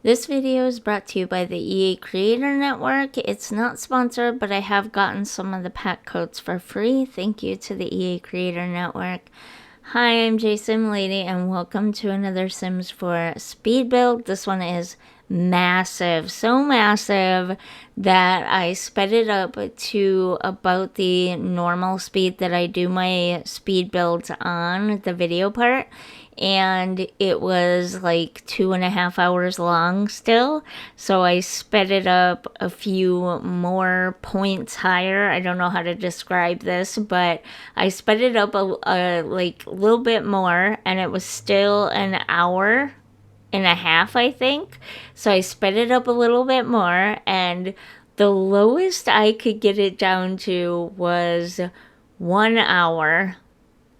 This video is brought to you by the EA Creator Network. It's not sponsored, but I have gotten some of the pack codes for free. Thank you to the EA Creator Network. Hi, I'm JSimLady, and welcome to another Sims 4 speed build. This one is massive, so massive that I sped it up to about the normal speed that I do my speed builds on, the video part. And it was like 2.5 hours long still, so I sped it up a few more points higher. I don't know how to describe this, but I sped it up a little bit more, and it was still an hour and a half, I think. So I sped it up a little bit more, and the lowest I could get it down to was 1 hour.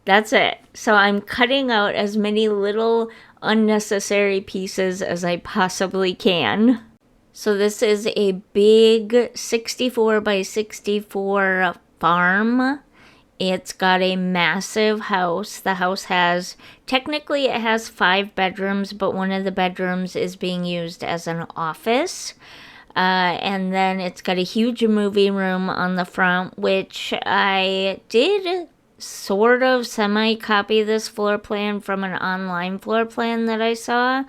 That's it. So I'm cutting out as many little unnecessary pieces as I possibly can. So this is a big 64 by 64 farm. It's got a massive house. The house technically it has 5 bedrooms, but one of the bedrooms is being used as an office. And then it's got a huge movie room on the front, which I did sort of semi-copy this floor plan from an online floor plan that I saw.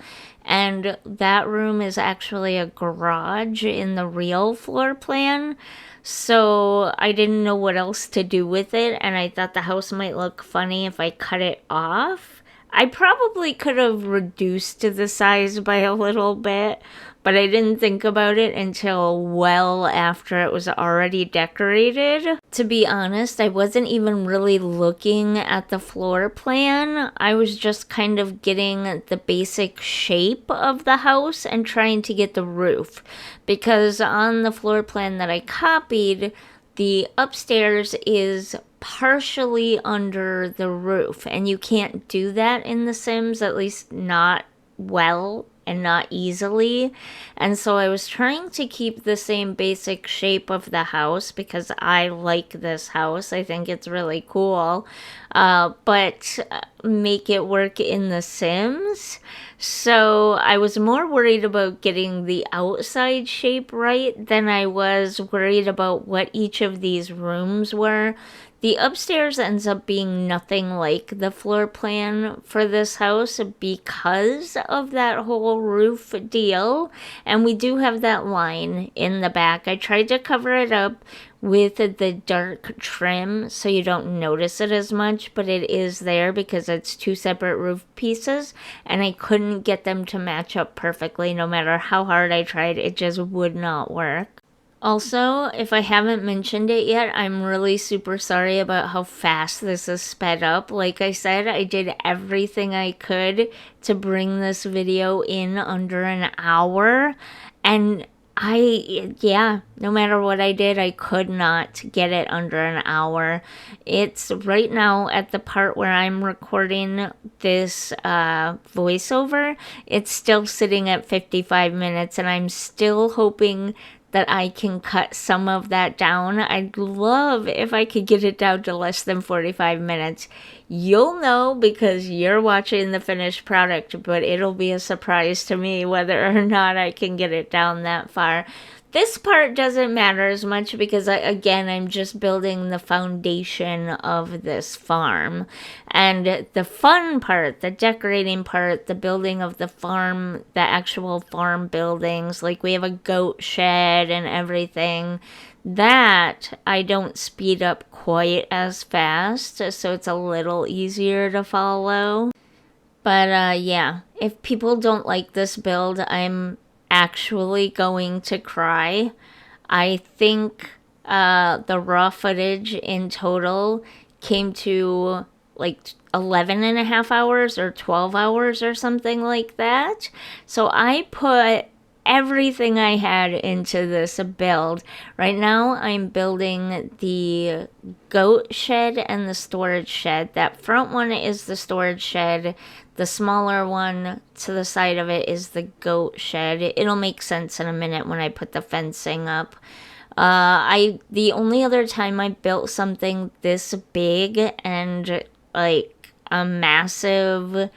And that room is actually a garage in the real floor plan. So I didn't know what else to do with it, and I thought the house might look funny if I cut it off. I probably could have reduced the size by a little bit, but I didn't think about it until well after it was already decorated. To be honest, I wasn't even really looking at the floor plan. I was just kind of getting the basic shape of the house and trying to get the roof. Because on the floor plan that I copied, the upstairs is partially under the roof, and you can't do that in The Sims, at least not well and not easily. And so I was trying to keep the same basic shape of the house because I like this house. I think it's really cool, but make it work in The Sims. So I was more worried about getting the outside shape right than I was worried about what each of these rooms were. The upstairs ends up being nothing like the floor plan for this house because of that whole roof deal. And we do have that line in the back. I tried to cover it up with the dark trim so you don't notice it as much, but it is there because it's 2 separate roof pieces, and I couldn't get them to match up perfectly. No matter how hard I tried, it just would not work. Also, if I haven't mentioned it yet, I'm really super sorry about how fast this is sped up. Like I said, I did everything I could to bring this video in under an hour, and no matter what I did, I could not get it under an hour. It's right now at the part where I'm recording this voiceover, it's still sitting at 55 minutes, and I'm still hoping that I can cut some of that down. I'd love if I could get it down to less than 45 minutes. You'll know because you're watching the finished product, but it'll be a surprise to me whether or not I can get it down that far. This part doesn't matter as much because, I'm just building the foundation of this farm. And the fun part, the decorating part, the building of the farm, the actual farm buildings, like we have a goat shed and everything, that I don't speed up quite as fast, so it's a little easier to follow. But if people don't like this build, I'm actually going to cry. I think the raw footage in total came to like 11.5 hours or 12 hours or something like that. So I put everything I had into this build. Right now I'm building the goat shed and the storage shed. That front one is the storage shed. The smaller one to the side of it is the goat shed. It'll make sense in a minute when I put the fencing up. The only other time I built something this big and like a massive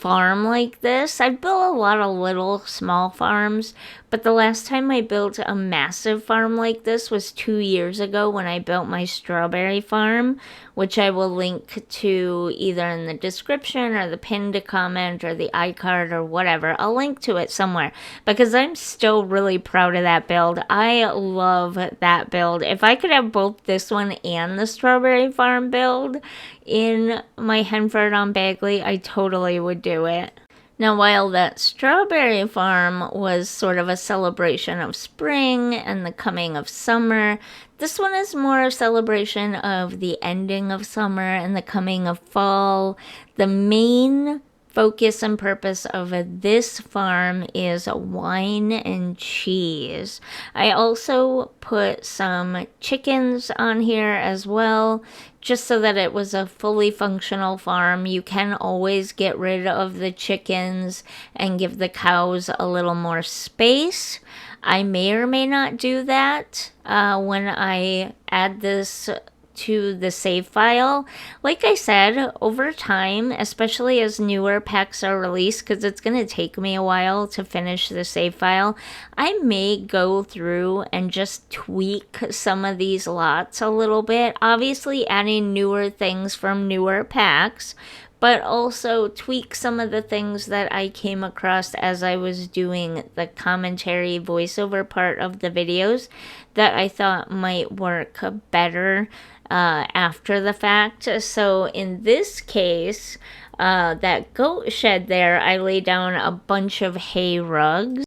farm like this. I've built a lot of little small farms, but the last time I built a massive farm like this was 2 years ago when I built my strawberry farm, which I will link to either in the description or the pinned comment or the iCard or whatever. I'll link to it somewhere because I'm still really proud of that build. I love that build. If I could have both this one and the strawberry farm build in my Henford on Bagley, I totally would do it. Now, while that strawberry farm was sort of a celebration of spring and the coming of summer, this one is more a celebration of the ending of summer and the coming of fall. The main focus and purpose of this farm is wine and cheese. I also put some chickens on here as well, just so that it was a fully functional farm. You can always get rid of the chickens and give the cows a little more space. I may or may not do that when I add this to the save file. Like I said, over time, especially as newer packs are released, because it's going to take me a while to finish the save file, I may go through and just tweak some of these lots a little bit, obviously adding newer things from newer packs, but also tweak some of the things that I came across as I was doing the commentary voiceover part of the videos that I thought might work better after the fact. So in this case, that goat shed there, I lay down a bunch of hay rugs,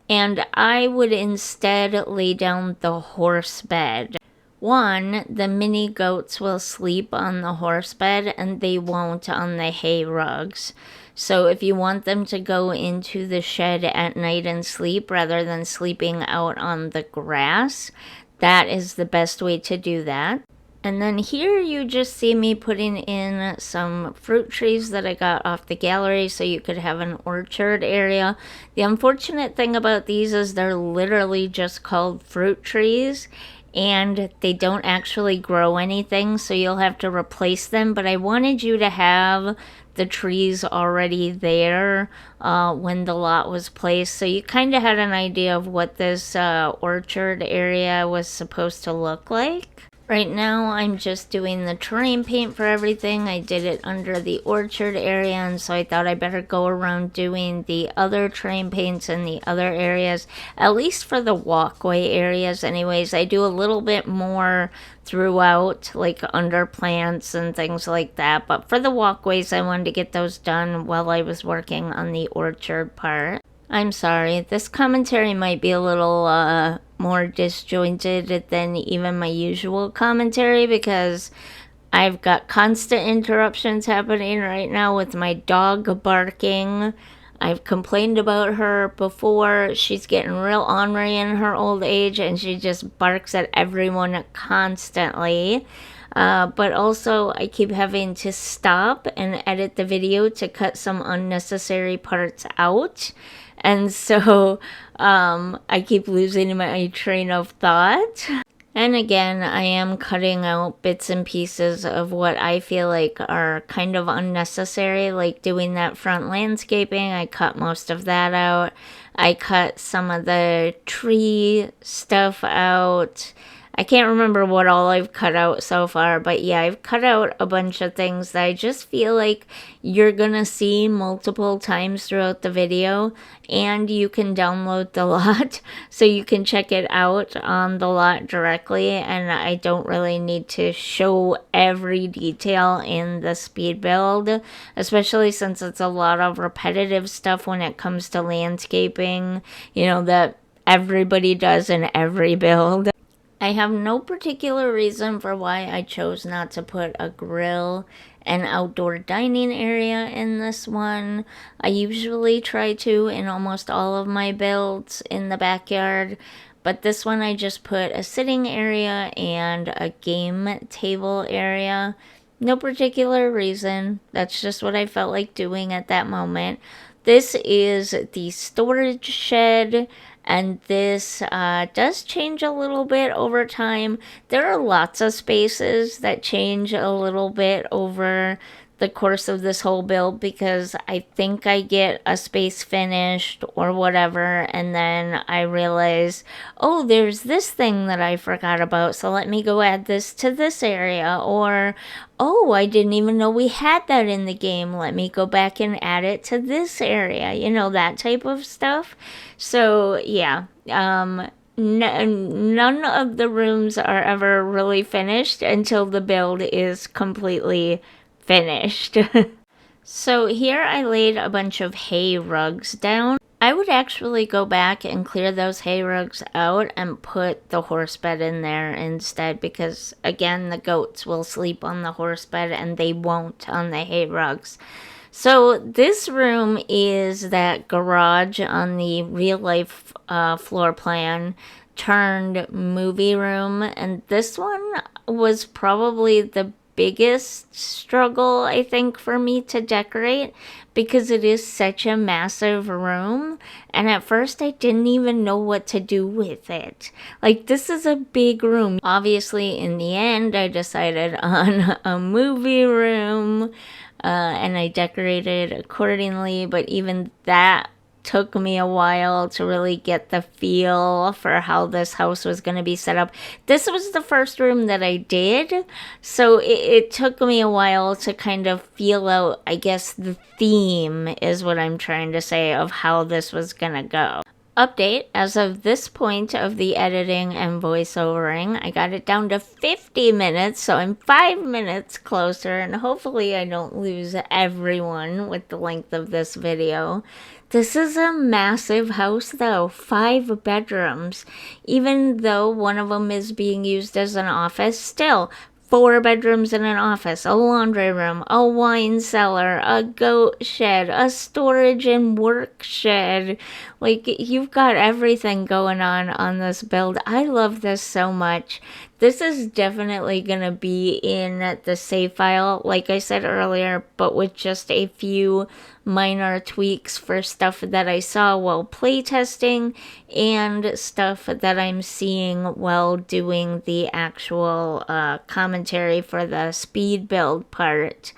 and I would instead lay down the horse bed. One, the mini goats will sleep on the horse bed and they won't on the hay rugs. So if you want them to go into the shed at night and sleep rather than sleeping out on the grass, that is the best way to do that. And then here you just see me putting in some fruit trees that I got off the gallery so you could have an orchard area. The unfortunate thing about these is they're literally just called fruit trees and they don't actually grow anything, so you'll have to replace them. But I wanted you to have the trees already there when the lot was placed, so you kind of had an idea of what this orchard area was supposed to look like. Right now I'm just doing the terrain paint for everything. I did it under the orchard area, and so I thought I better go around doing the other terrain paints in the other areas, at least for the walkway areas anyways. I do a little bit more throughout, like under plants and things like that, but for the walkways I wanted to get those done while I was working on the orchard part. I'm sorry, this commentary might be a little more disjointed than even my usual commentary because I've got constant interruptions happening right now with my dog barking. I've complained about her before. She's getting real ornery in her old age and she just barks at everyone constantly. But also I keep having to stop and edit the video to cut some unnecessary parts out. And so I keep losing my train of thought. And again, I am cutting out bits and pieces of what I feel like are kind of unnecessary, like doing that front landscaping. I cut most of that out. I cut some of the tree stuff out. I can't remember what all I've cut out so far, but yeah, I've cut out a bunch of things that I just feel like you're gonna see multiple times throughout the video, and you can download the lot so you can check it out on the lot directly, and I don't really need to show every detail in the speed build, especially since it's a lot of repetitive stuff when it comes to landscaping, you know, that everybody does in every build. I have no particular reason for why I chose not to put a grill and outdoor dining area in this one. I usually try to in almost all of my builds in the backyard, but this one I just put a sitting area and a game table area. No particular reason. That's just what I felt like doing at that moment. This is the storage shed, and this does change a little bit over time. There are lots of spaces that change a little bit over the course of this whole build, because I think I get a space finished or whatever, and then I realize, oh, there's this thing that I forgot about, so let me go add this to this area, or oh, I didn't even know we had that in the game, let me go back and add it to this area, you know, that type of stuff. So yeah, none of the rooms are ever really finished until the build is completely finished. So here I laid a bunch of hay rugs down. I would actually go back and clear those hay rugs out and put the horse bed in there instead, because again, the goats will sleep on the horse bed and they won't on the hay rugs. So this room is that garage on the real life floor plan turned movie room, and this one was probably the biggest struggle, I think, for me to decorate, because it is such a massive room, and at first I didn't even know what to do with it. Like, this is a big room. Obviously, in the end, I decided on a movie room, and I decorated accordingly, but even that took me a while to really get the feel for how this house was going to be set up. This was the first room that I did, so it took me a while to kind of feel out, I guess, the theme is what I'm trying to say, of how this was going to go. Update, as of this point of the editing and voiceovering, I got it down to 50 minutes, so I'm 5 minutes closer, and hopefully I don't lose everyone with the length of this video. This is a massive house though, 5 bedrooms. Even though one of them is being used as an office, still 4 bedrooms and an office, a laundry room, a wine cellar, a goat shed, a storage and work shed. Like, you've got everything going on this build. I love this so much. This is definitely going to be in the save file, like I said earlier, but with just a few minor tweaks for stuff that I saw while playtesting and stuff that I'm seeing while doing the actual commentary for the speed build part.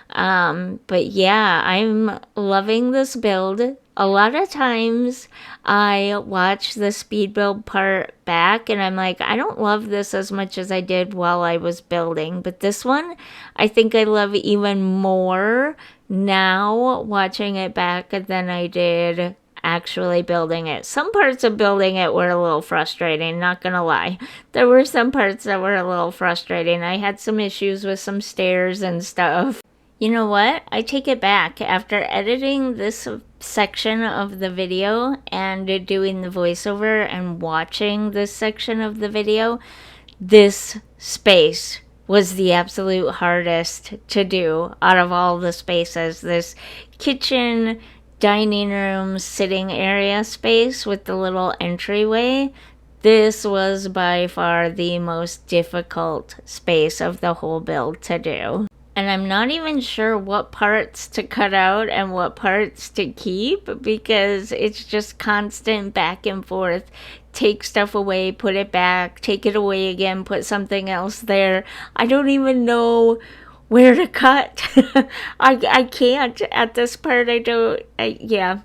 But yeah, I'm loving this build. A lot of times I watch the speed build part back and I'm like, I don't love this as much as I did while I was building. But this one, I think I love even more now watching it back than I did actually building it. Some parts of building it were a little frustrating, not gonna lie. There were some parts that were a little frustrating. I had some issues with some stairs and stuff. You know what? I take it back. After editing this section of the video and doing the voiceover and watching this section of the video, this space was the absolute hardest to do out of all the spaces. This kitchen, dining room, sitting area space with the little entryway, this was by far the most difficult space of the whole build to do. And I'm not even sure what parts to cut out and what parts to keep, because it's just constant back and forth. Take stuff away, put it back, take it away again, put something else there. I don't even know where to cut. I can't at this part. Yeah.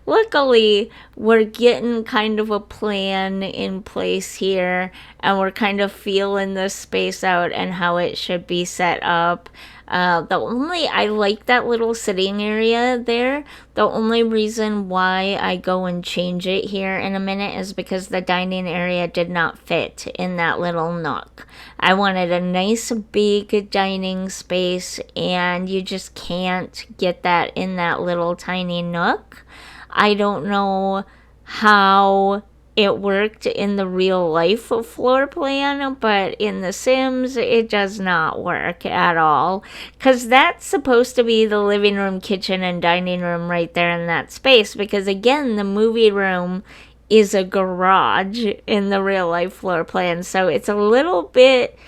Luckily, we're getting kind of a plan in place here, and we're kind of feeling this space out and how it should be set up. I like that little sitting area there. The only reason why I go and change it here in a minute is because the dining area did not fit in that little nook. I wanted a nice big dining space, and you just can't get that in that little tiny nook. I don't know how it worked in the real life floor plan, but in The Sims, it does not work at all. Because that's supposed to be the living room, kitchen, and dining room right there in that space. Because again, the movie room is a garage in the real life floor plan. So it's a little bit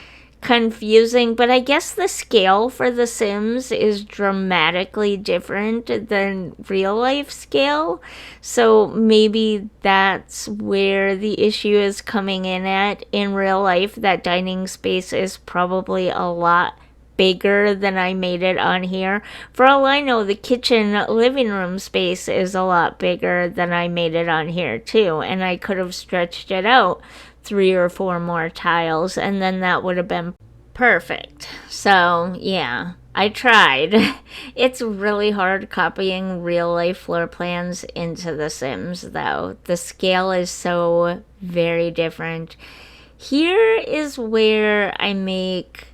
confusing, but I guess the scale for The Sims is dramatically different than real life scale, so maybe that's where the issue is coming in at. In real life, that dining space is probably a lot bigger than I made it on here. For all I know, the kitchen living room space is a lot bigger than I made it on here too, and I could have stretched it out 3 or 4 more tiles, and then that would have been perfect. So yeah, I tried. It's really hard copying real life floor plans into The Sims though. The scale is so very different. Here is where I make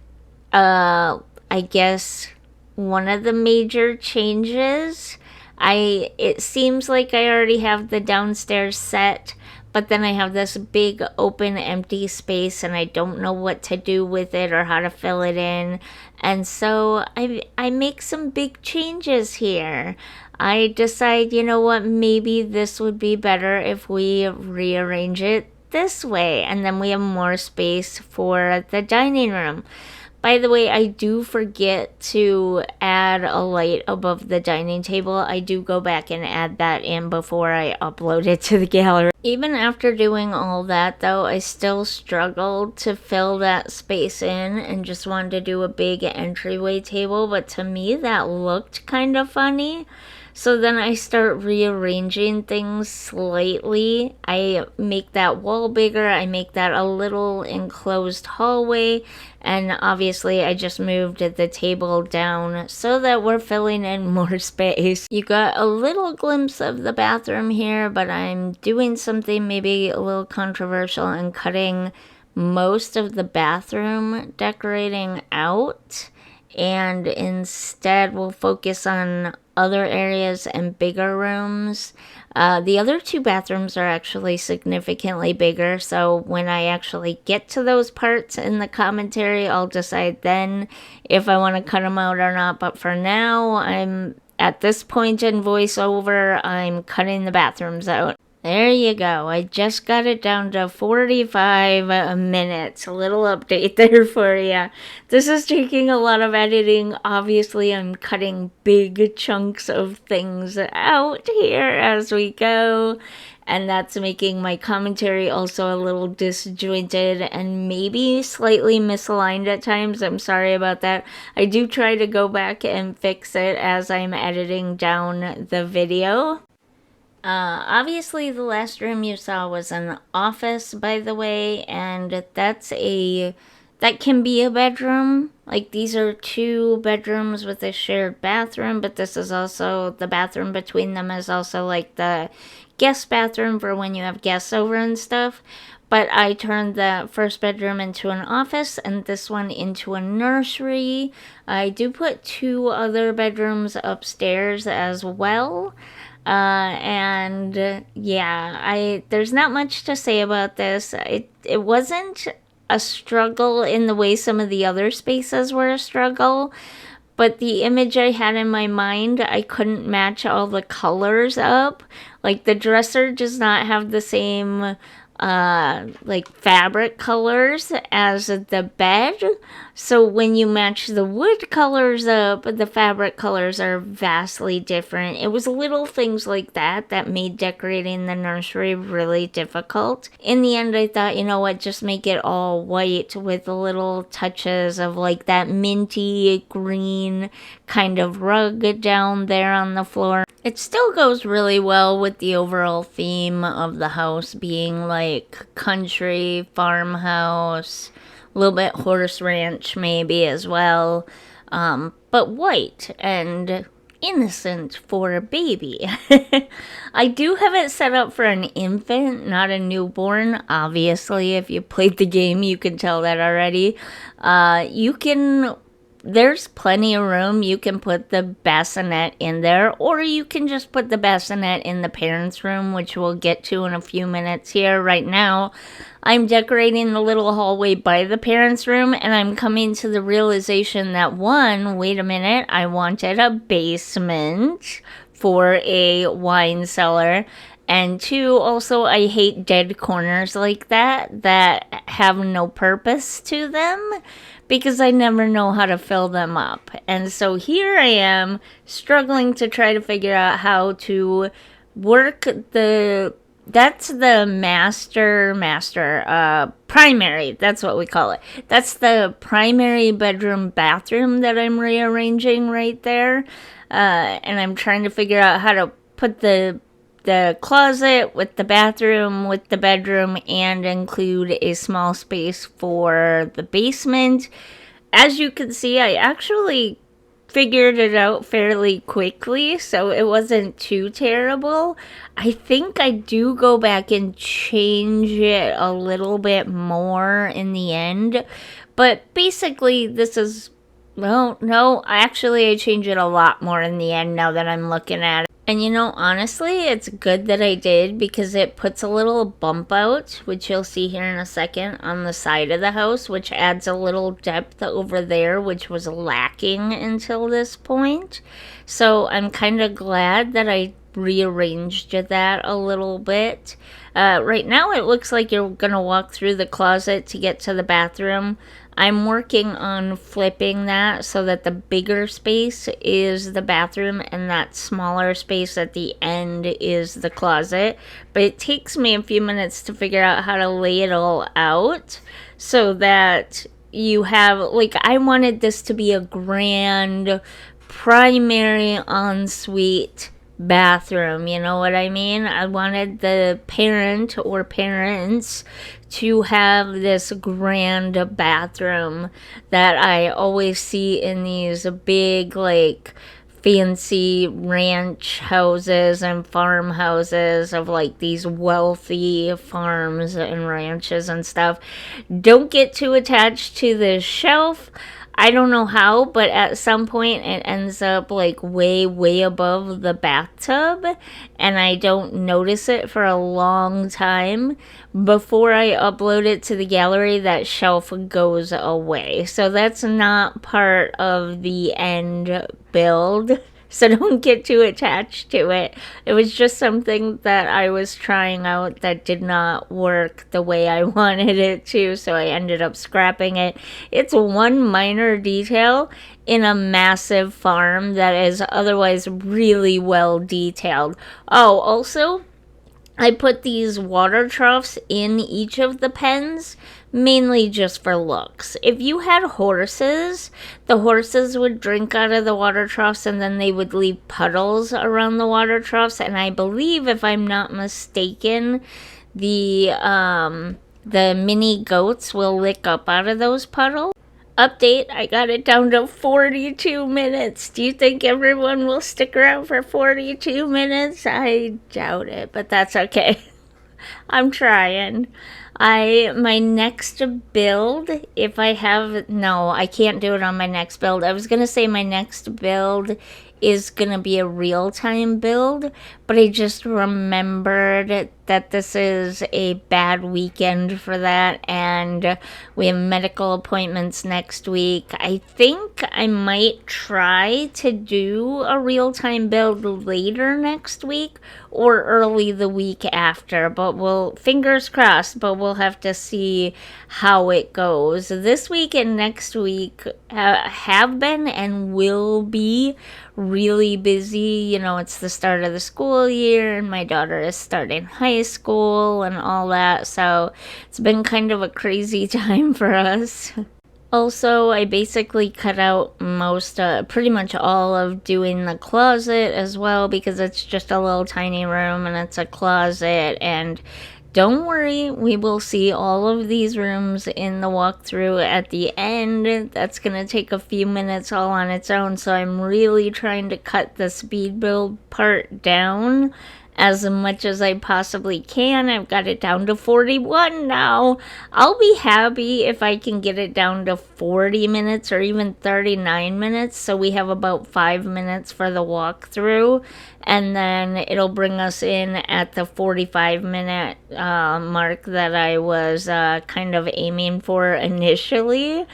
I guess one of the major changes. It seems like I already have the downstairs set, but then I have this big open empty space and I don't know what to do with it or how to fill it in. And so I make some big changes here. I decide, you know what, maybe this would be better if we rearrange it this way, and then we have more space for the dining room. By the way, I do forget to add a light above the dining table. I do go back and add that in before I upload it to the gallery. Even after doing all that, though, I still struggled to fill that space in and just wanted to do a big entryway table, but to me that looked kind of funny. So then I start rearranging things slightly. I make that wall bigger, I make that a little enclosed hallway, and obviously I just moved the table down so that we're filling in more space. You got a little glimpse of the bathroom here, but I'm doing something maybe a little controversial and cutting most of the bathroom decorating out, and instead we'll focus on other areas and bigger rooms. The other 2 bathrooms are actually significantly bigger, so when I actually get to those parts in the commentary, I'll decide then if I want to cut them out or not. But for now, I'm at this point in voiceover, I'm cutting the bathrooms out. There you go. I just got it down to 45 minutes. A little update there for you. This is taking a lot of editing. Obviously, I'm cutting big chunks of things out here as we go. And that's making my commentary also a little disjointed and maybe slightly misaligned at times. I'm sorry about that. I do try to go back and fix it as I'm editing down the video. Obviously the last room you saw was an office, by the way, and that can be a bedroom. Like, these are 2 bedrooms with a shared bathroom, but this is also, the bathroom between them is also like the guest bathroom for when you have guests over and stuff. But I turned the first bedroom into an office and this one into a nursery. I do put 2 other bedrooms upstairs as well. Yeah, there's not much to say about this. It wasn't a struggle in the way some of the other spaces were a struggle, but the image I had in my mind, I couldn't match all the colors up. Like, the dresser does not have the same like fabric colors as the bed. So when you match the wood colors up, the fabric colors are vastly different. It was little things like that made decorating the nursery really difficult. In the end, I thought, you know what, just make it all white with little touches of like that minty green kind of rug down there on the floor. It still goes really well with the overall theme of the house being like country, farmhouse, a little bit horse ranch maybe as well, but white and innocent for a baby. I do have it set up for an infant, not a newborn. Obviously, if you played the game, you can tell that already. There's plenty of room. You can put the bassinet in there, or you can just put the bassinet in the parents' room, which we'll get to in a few minutes here. Right now, I'm decorating the little hallway by the parents' room, and I'm coming to the realization that, 1, wait a minute, I wanted a basement for a wine cellar. And 2, also, I hate dead corners like that have no purpose to them, because I never know how to fill them up. And so here I am struggling to try to figure out how to work the That's the primary. That's what we call it. That's the primary bedroom bathroom that I'm rearranging right there. And I'm trying to figure out how to put the closet with the bathroom with the bedroom and include a small space for the basement. As you can see, I actually figured it out fairly quickly, so it wasn't too terrible. I think I do go back and change it a little bit more in the end, but basically this is, well, no, actually I change it a lot more in the end now that I'm looking at it. And honestly, it's good that I did because it puts a little bump out, which you'll see here in a second, on the side of the house, which adds a little depth over there, which was lacking until this point. So I'm kind of glad that I rearranged that a little bit. Right now it looks like you're going to walk through the closet to get to the bathroom. I'm working on flipping that so that the bigger space is the bathroom and that smaller space at the end is the closet. But it takes me a few minutes to figure out how to lay it all out so that you have, like, I wanted this to be a grand primary ensuite bathroom, you know what I mean? I wanted the parent or parents to have this grand bathroom that I always see in these big, like, fancy ranch houses and farmhouses of like these wealthy farms and ranches and stuff. Don't get too attached to the shelf. I don't know how, but at some point it ends up like way, way above the bathtub, and I don't notice it for a long time. Before I upload it to the gallery, that shelf goes away. So that's not part of the end build. So don't get too attached to it. It was just something that I was trying out that did not work the way I wanted it to, so I ended up scrapping it. It's one minor detail in a massive farm that is otherwise really well detailed. Oh, also, I put these water troughs in each of the pens, mainly just for looks. If you had horses, the horses would drink out of the water troughs and then they would leave puddles around the water troughs. And I believe, if I'm not mistaken, the mini goats will lick up out of those puddles. Update, I got it down to 42 minutes. Do you think everyone will stick around for 42 minutes? I doubt it, but that's okay. I'm trying. My next build, if I have, no, I can't do it on my next build. I was going to say my next build is going to be a real-time build, but I just remembered that this is a bad weekend for that, and we have medical appointments next week. I think I might try to do a real-time build later next week or early the week after, but fingers crossed, but we'll have to see how it goes. This week and next week have been and will be really busy. It's the start of the school year and my daughter is starting high school and all that, so it's been kind of a crazy time for us. Also, I basically cut out pretty much all of doing the closet as well, because it's just a little tiny room and it's a closet. And don't worry, we will see all of these rooms in the walkthrough at the end. That's going to take a few minutes all on its own, so I'm really trying to cut the speed build part down as much as I possibly can. I've got it down to 41 now. I'll be happy if I can get it down to 40 minutes or even 39 minutes, so we have about 5 minutes for the walkthrough, and then it'll bring us in at the 45-minute mark that I was kind of aiming for initially.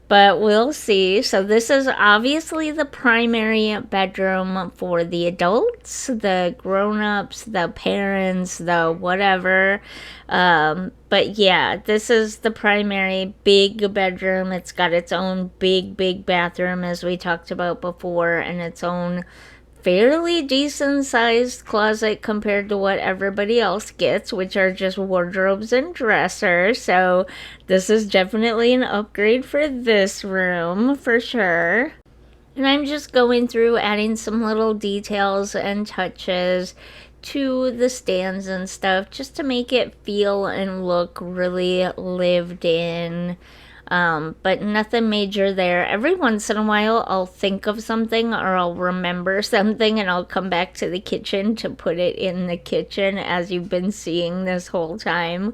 But we'll see. So this is obviously the primary bedroom for the adults, the grown-ups, the parents, the whatever. But yeah, this is the primary big bedroom. It's got its own big bathroom, as we talked about before, and its own fairly decent sized closet compared to what everybody else gets, which are just wardrobes and dressers. So this is definitely an upgrade for this room for sure. And I'm just going through adding some little details and touches to the stands and stuff just to make it feel and look really lived in. But nothing major there. Every once in a while, I'll think of something or I'll remember something and I'll come back to the kitchen to put it in the kitchen, as you've been seeing this whole time.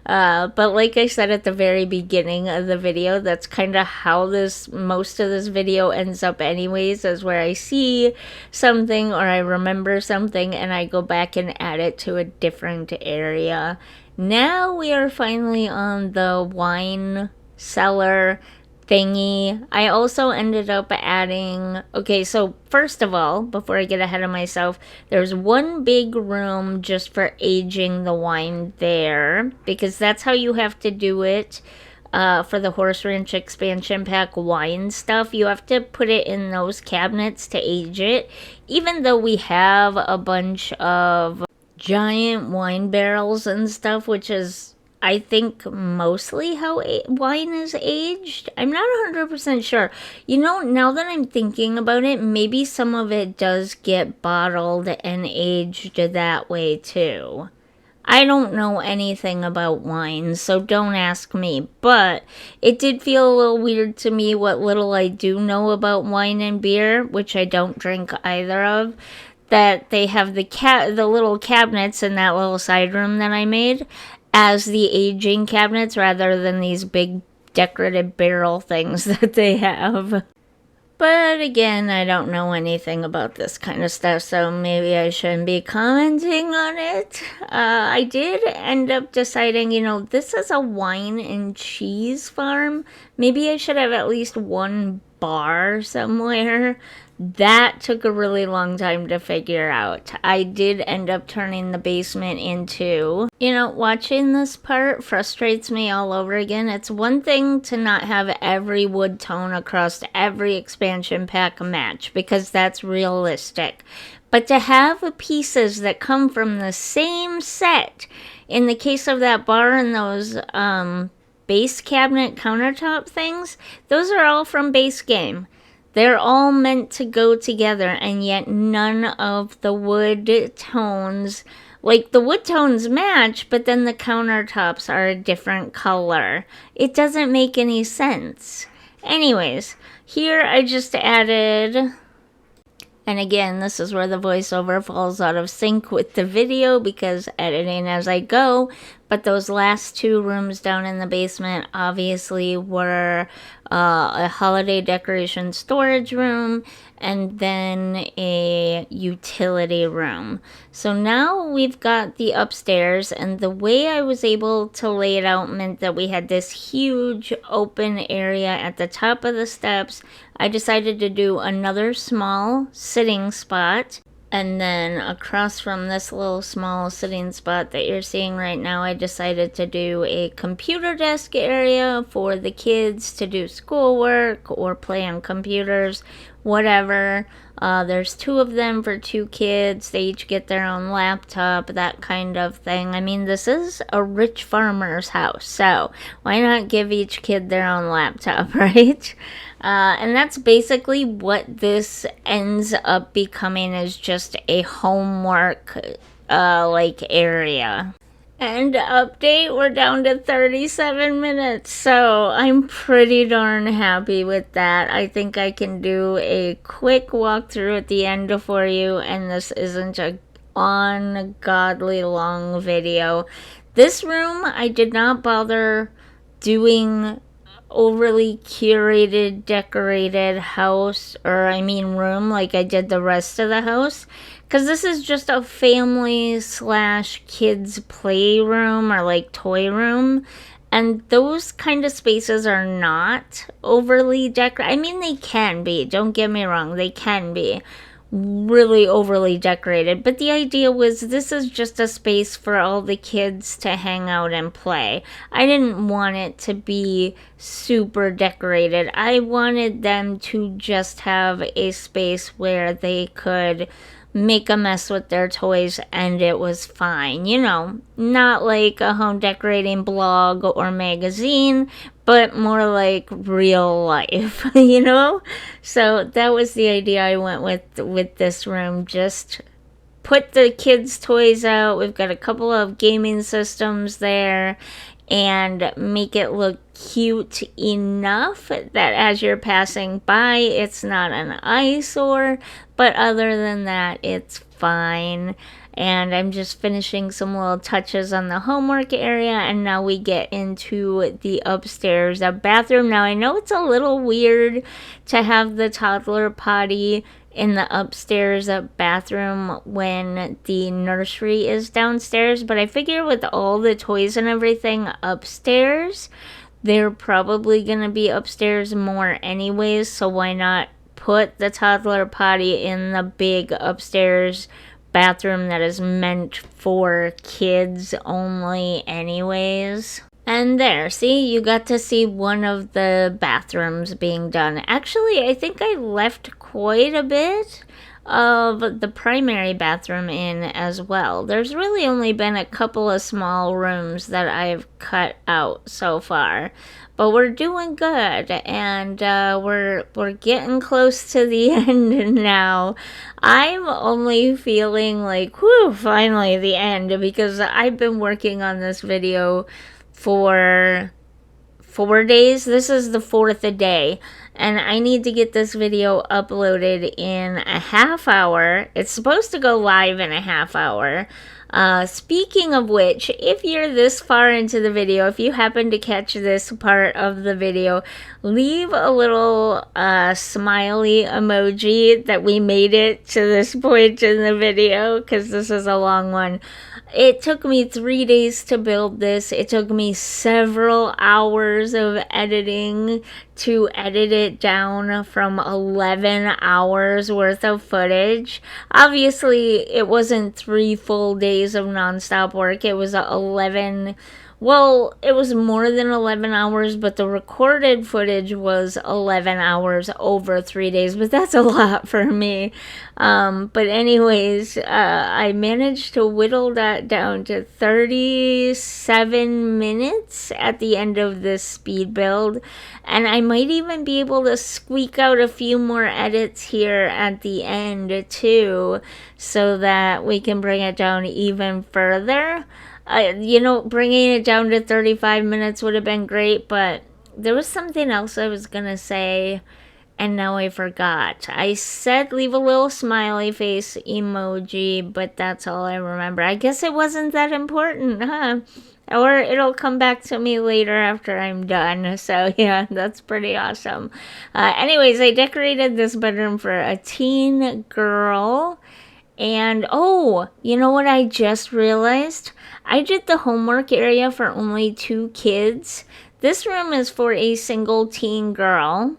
But like I said at the very beginning of the video, that's kind of how most of this video ends up anyways, is where I see something or I remember something and I go back and add it to a different area. Now we are finally on the wine cellar thingy. I also ended up adding, okay, so first of all, before I get ahead of myself, there's one big room just for aging the wine there, because that's how you have to do it. For the Horse Ranch expansion pack wine stuff, you have to put it in those cabinets to age it, even though we have a bunch of giant wine barrels and stuff, which is, I think, mostly how wine is aged. I'm not 100% sure. You know, now that I'm thinking about it, maybe some of it does get bottled and aged that way too. I don't know anything about wine, so don't ask me, but it did feel a little weird to me what little I do know about wine and beer, which I don't drink either of, that they have the little cabinets in that little side room that I made as the aging cabinets rather than these big decorative barrel things that they have. But again, I don't know anything about this kind of stuff, so maybe I shouldn't be commenting on it. I did end up deciding, this is a wine and cheese farm. Maybe I should have at least one bar somewhere. That took a really long time to figure out. I did end up turning the basement into, watching this part frustrates me all over again. It's one thing to not have every wood tone across every expansion pack match, because that's realistic. But to have pieces that come from the same set, in the case of that bar and those base cabinet countertop things, those are all from base game. They're all meant to go together, and yet none of the wood tones, like the wood tones match, but then the countertops are a different color. It doesn't make any sense. Anyways, here I just added, and again, this is where the voiceover falls out of sync with the video because editing as I go, but those last two rooms down in the basement obviously were a holiday decoration storage room and then a utility room. So now we've got the upstairs, and the way I was able to lay it out meant that we had this huge open area at the top of the steps. I decided to do another small sitting spot, and then across from this little small sitting spot that you're seeing right now, I decided to do a computer desk area for the kids to do schoolwork or play on computers, whatever. There's two of them for two kids. They each get their own laptop, that kind of thing. I mean, this is a rich farmer's house, so why not give each kid their own laptop, right? And that's basically what this ends up becoming, is just a homework area. And update, we're down to 37 minutes, so I'm pretty darn happy with that. I think I can do a quick walkthrough at the end for you, and this isn't a ungodly long video. This room, I did not bother doing overly curated, decorated room like I did the rest of the house, because this is just a family / kids playroom or like toy room, and those kind of spaces are not overly decorated. I mean, they can be, don't get me wrong, they can be. really overly decorated. But the idea was this is just a space for all the kids to hang out and play. I didn't want it to be super decorated. I wanted them to just have a space where they could make a mess with their toys and it was fine. You know, not like a home decorating blog or magazine, but more like real life, you know? So that was the idea I went with this room. Just put the kids' toys out. We've got a couple of gaming systems there and make it look cute enough that as you're passing by, it's not an eyesore, but other than that, it's fine. And I'm just finishing some little touches on the homework area, and now we get into the upstairs bathroom. Now I know it's a little weird to have the toddler potty in the upstairs bathroom when the nursery is downstairs, but I figure with all the toys and everything upstairs, they're probably gonna be upstairs more anyways, so why not put the toddler potty in the big upstairs bathroom that is meant for kids only anyways. And there, see, you got to see one of the bathrooms being done. Actually, I think I left quite a bit of the primary bathroom in as well. There's really only been a couple of small rooms that I've cut out so far. But we're doing good, and we're getting close to the end now. I'm only feeling like, whew, finally the end, because I've been working on this video for 4 days. This is the fourth day, and I need to get this video uploaded in a half hour. It's supposed to go live in a half hour. Speaking of which, if you're this far into the video, if you happen to catch this part of the video, leave a little smiley emoji that we made it to this point in the video, because this is a long one. It took me 3 days to build this. It took me several hours of editing to edit it down from 11 hours worth of footage. Obviously, it wasn't 3 full days of nonstop work. It was 11. Well, it was more than 11 hours, but the recorded footage was 11 hours over 3 days, but that's a lot for me. But anyways, I managed to whittle that down to 37 minutes at the end of this speed build, and I might even be able to squeak out a few more edits here at the end too, so that we can bring it down even further. Bringing it down to 35 minutes would have been great, but there was something else I was going to say, and now I forgot. I said leave a little smiley face emoji, but that's all I remember. I guess it wasn't that important, huh? Or it'll come back to me later after I'm done. So, yeah, that's pretty awesome. Anyways, I decorated this bedroom for a teen girl. And, oh, you know what I just realized? I did the homework area for only 2 kids. This room is for a single teen girl.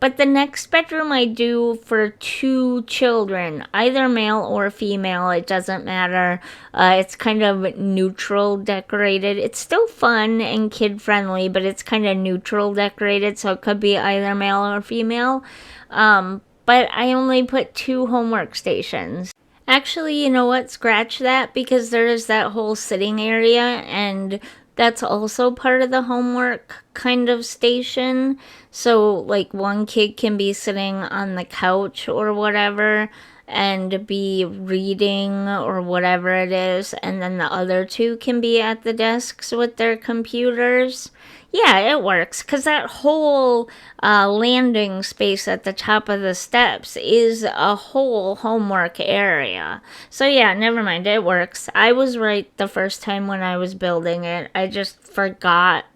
But the next bedroom I do for 2 children, either male or female, it doesn't matter. It's kind of neutral decorated. It's still fun and kid-friendly, but it's kind of neutral decorated, so it could be either male or female. But I only put 2 homework stations. Actually, you know what? Scratch that, because there is that whole sitting area, and that's also part of the homework kind of station. So, like, one kid can be sitting on the couch or whatever and be reading or whatever it is, and then the other 2 can be at the desks with their computers. Yeah, it works, because that whole landing space at the top of the steps is a whole homework area. So yeah, never mind, it works. I was right the first time when I was building it. I just forgot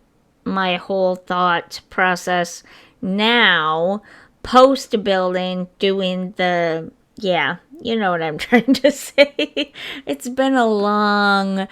my whole thought process now, post-building, doing the... Yeah, you know what I'm trying to say. It's been a long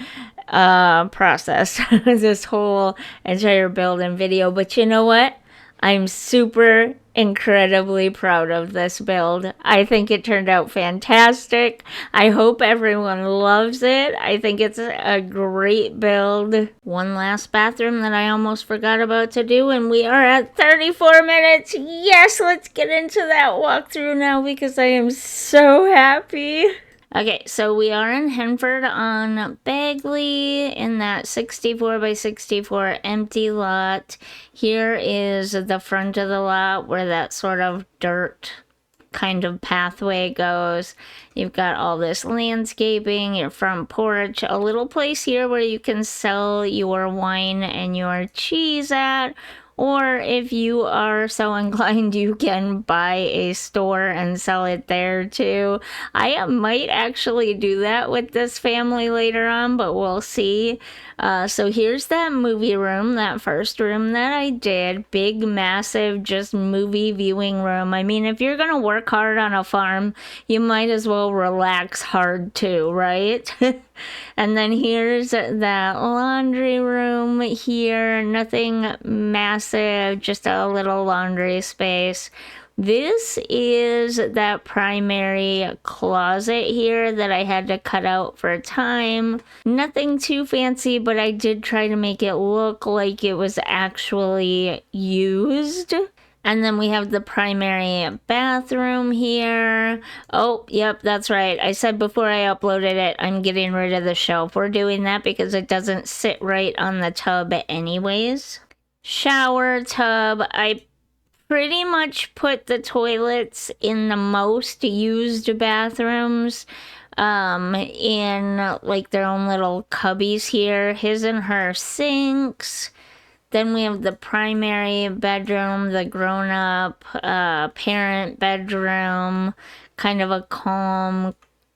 process, this whole entire build and video, but you know what? I'm super incredibly proud of this build. I think it turned out fantastic. I hope everyone loves it. I think it's a great build. One last bathroom that I almost forgot about to do, and we are at 34 minutes. Yes, let's get into that walkthrough now because I am so happy. Okay, so we are in Henford on Bagley in that 64 by 64 empty lot. Here is the front of the lot where that sort of dirt kind of pathway goes. You've got all this landscaping, your front porch, a little place here where you can sell your wine and your cheese at. Or if you are so inclined, you can buy a store and sell it there too. I might actually do that with this family later on, but we'll see. So here's that movie room, that first room that I did. Big, massive, just movie viewing room. I mean, if you're going to work hard on a farm, you might as well relax hard too, right? And then here's that laundry room here. Nothing massive, just a little laundry space. This is that primary closet here that I had to cut out for time. Nothing too fancy, but I did try to make it look like it was actually used. And then we have the primary bathroom here. Oh, yep, that's right. I said before I uploaded it, I'm getting rid of the shelf. We're doing that because it doesn't sit right on the tub anyways. Shower tub. I pretty much put the toilets in the most used bathrooms in like their own little cubbies here. His and her sinks. Then we have the primary bedroom, the grown-up parent bedroom, kind of a calm,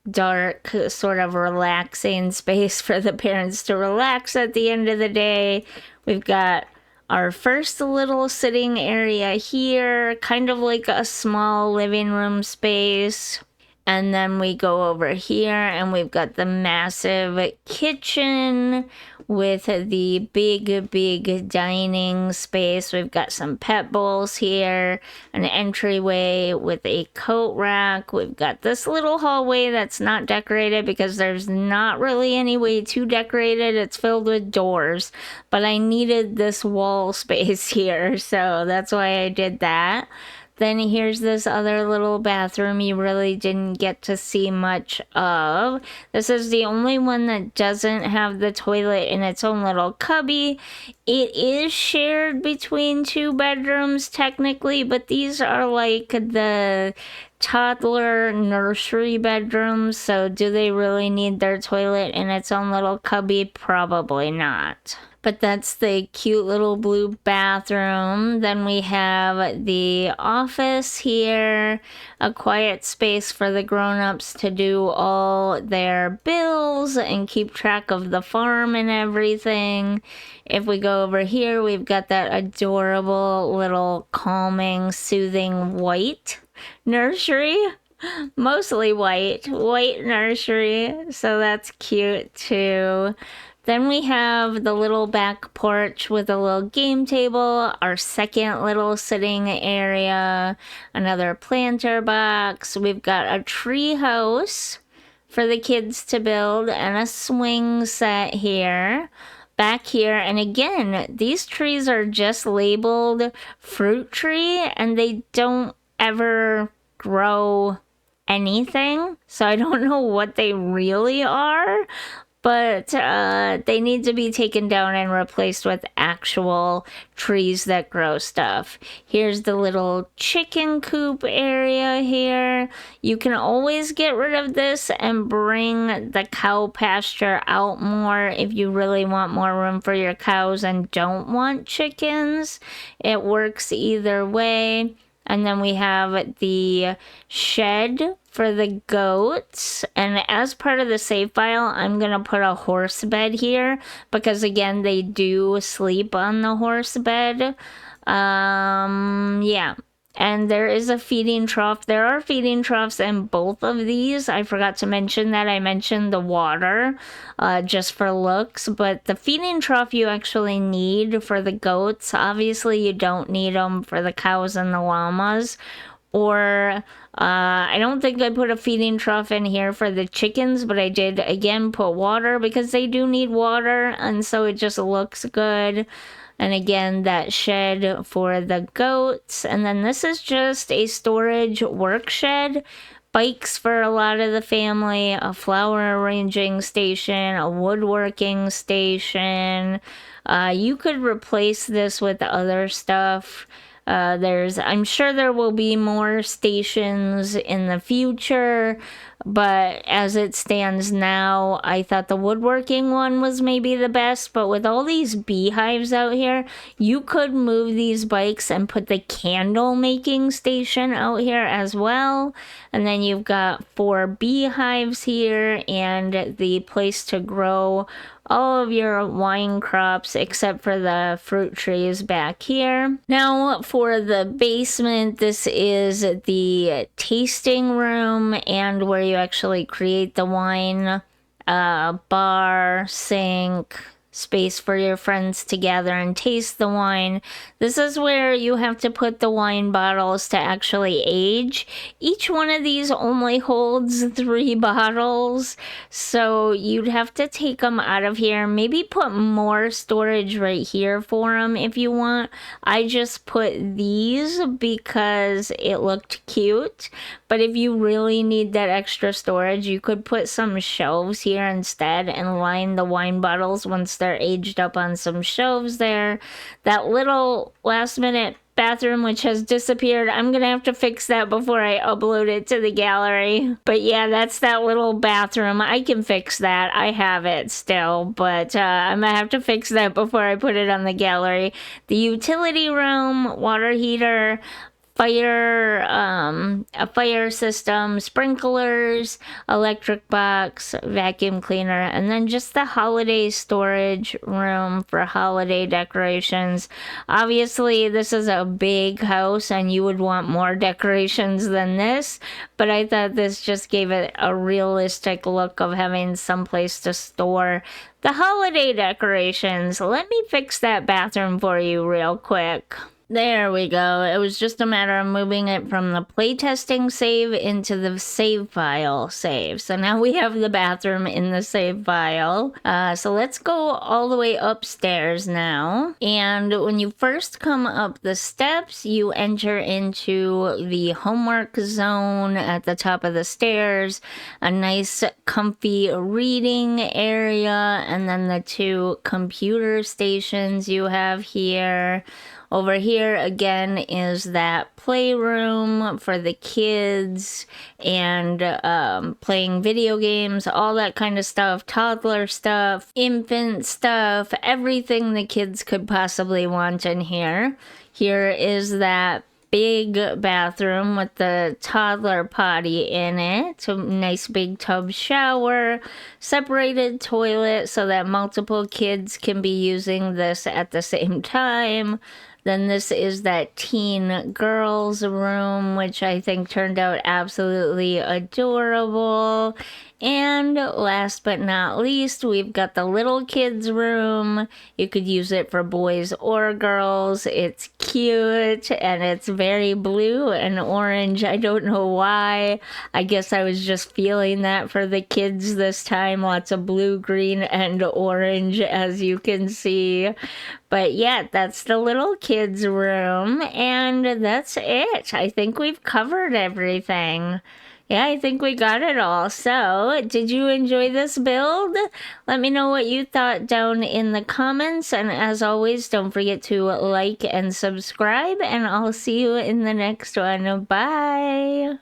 dark, sort of relaxing space for the parents to relax at the end of the day. We've got our first little sitting area here, kind of like a small living room space. And then we go over here and we've got the massive kitchen with the big dining space. We've got some pet bowls here, an entryway with a coat rack. We've got this little hallway that's not decorated because there's not really any way to decorate it. It's filled with doors, but I needed this wall space here, so that's why I did that. Then here's this other little bathroom you really didn't get to see much of. This is the only one that doesn't have the toilet in its own little cubby. It is shared between two bedrooms technically, but these are like the toddler nursery bedrooms, so do they really need their toilet in its own little cubby? Probably not. But that's the cute little blue bathroom. Then we have the office here, a quiet space for the grown-ups to do all their bills and keep track of the farm and everything. If we go over here, we've got that adorable little calming, soothing white nursery. Mostly white nursery, so that's cute too. Then we have the little back porch with a little game table, our second little sitting area, another planter box. We've got a tree house for the kids to build and a swing set here. Back here, and again, these trees are just labeled fruit tree and they don't ever grow anything, so I don't know what they really are, but they need to be taken down and replaced with actual trees that grow stuff. Here's the little chicken coop area here. You can always get rid of this and bring the cow pasture out more if you really want more room for your cows and don't want chickens. It works either way. And then we have the shed for the goats. And as part of the save file, I'm going to put a horse bed here because, again, they do sleep on the horse bed. Yeah. And there is a feeding trough. There are feeding troughs in both of these. I forgot to mention that. I mentioned the water just for looks, but the feeding trough you actually need for the goats. Obviously, you don't need them for the cows and the llamas. Or I don't think I put a feeding trough in here for the chickens, but I did again put water because they do need water, and so it just looks good. And again, that shed for the goats. And then this is just a storage work shed. Bikes for a lot of the family, a flower arranging station, a woodworking station. You could replace this with other stuff. I'm sure there will be more stations in the future, but as it stands now, I thought the woodworking one was maybe the best. But with all these beehives out here, you could move these bikes and put the candle making station out here as well. And then you've got 4 beehives here and the place to grow all of your wine crops except for the fruit trees back here. Now for the basement, this is the tasting room and where you actually create the wine, bar, sink, space for your friends to gather and taste the wine. This is where you have to put the wine bottles to actually age. Each one of these only holds 3 bottles, so you'd have to take them out of here. Maybe put more storage right here for them if you want. I just put these because it looked cute, but if you really need that extra storage, you could put some shelves here instead and line the wine bottles once they're aged up on some shelves there. That little last minute bathroom which has disappeared, I'm gonna have to fix that before I upload it to the gallery. But yeah, that's that little bathroom. I can fix that. I have it still, but I'm gonna have to fix that before I put it on the gallery. The utility room, water heater, a fire system, sprinklers, electric box, vacuum cleaner, and then just the holiday storage room for holiday decorations. Obviously, this is a big house and you would want more decorations than this, but I thought this just gave it a realistic look of having some place to store the holiday decorations. Let me fix that bathroom for you real quick. There we go. It was just a matter of moving it from the playtesting save into the save file save. So now we have the bathroom in the save file. So let's go all the way upstairs now. And when you first come up the steps, you enter into the homework zone at the top of the stairs. A nice comfy reading area. And then the 2 computer stations you have here. Over here again is that playroom for the kids and playing video games, all that kind of stuff, toddler stuff, infant stuff, everything the kids could possibly want in here. Here is that big bathroom with the toddler potty in it. A nice big tub shower, separated toilet so that multiple kids can be using this at the same time. Then this is that teen girls room, which I think turned out absolutely adorable. And last but not least, we've got the little kids room. You could use it for boys or girls. It's cute and it's very blue and orange. I don't know why. I guess I was just feeling that for the kids this time. Lots of blue, green, and orange, as you can see. But yeah, that's the little kids room, and that's it. I think we've covered everything. Yeah, I think we got it all. So, did you enjoy this build? Let me know what you thought down in the comments, and as always, don't forget to like and subscribe, and I'll see you in the next one. Bye!